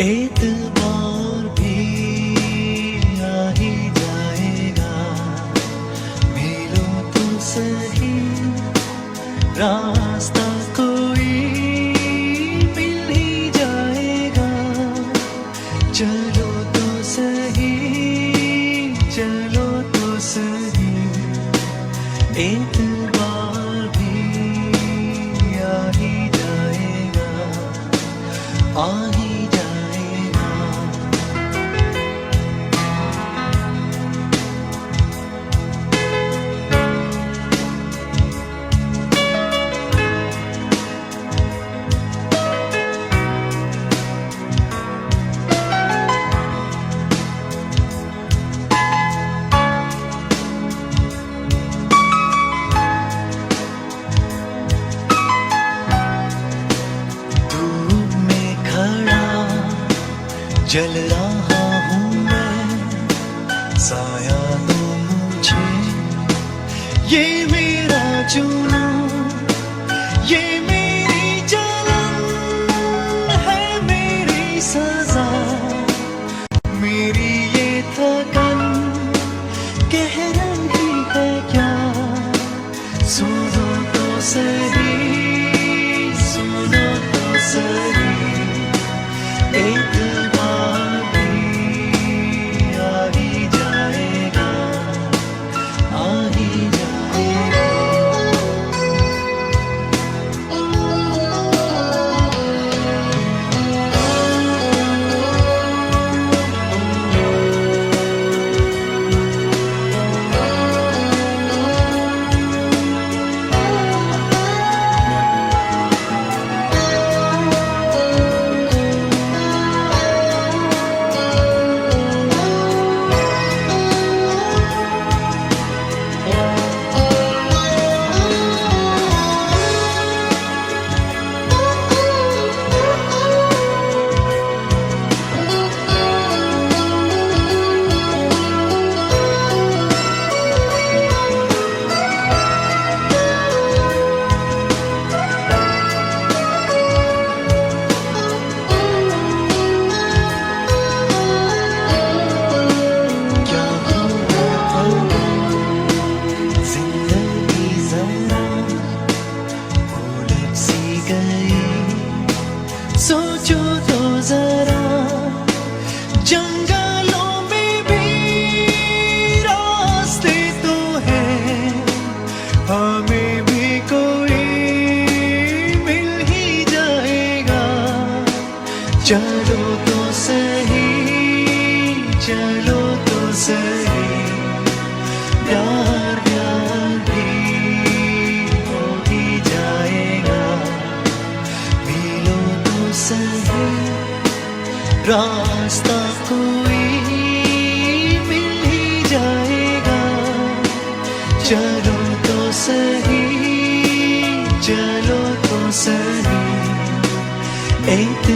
एतबार भी आ ही जाएगा, मिलो तो सही रास्ता कोई मिल ही जाएगा। चलो तो सही, चलो तो सही, एतबार भी आ ही जाएगा, आ ही जल रहा हूँ मैं, साया दो मुझे, ये मेरा जुनून, ये मेरी जलन है, मेरी सजा, मेरी ये थकन कह रही है क्या। सुनो तो सही, सुनो तो सही, एक सोचो तो जरा, जंगलों में भी रास्ते तो हैं, हमें भी कोई मिल ही जाएगा। चलो तो सही, चलो तो सही, प्यार प्यार भी हो ही जाएगा, मिलो तो सही रास्ता कोई मिल ही जाएगा। चलो तो सही, चलो तो सही, एक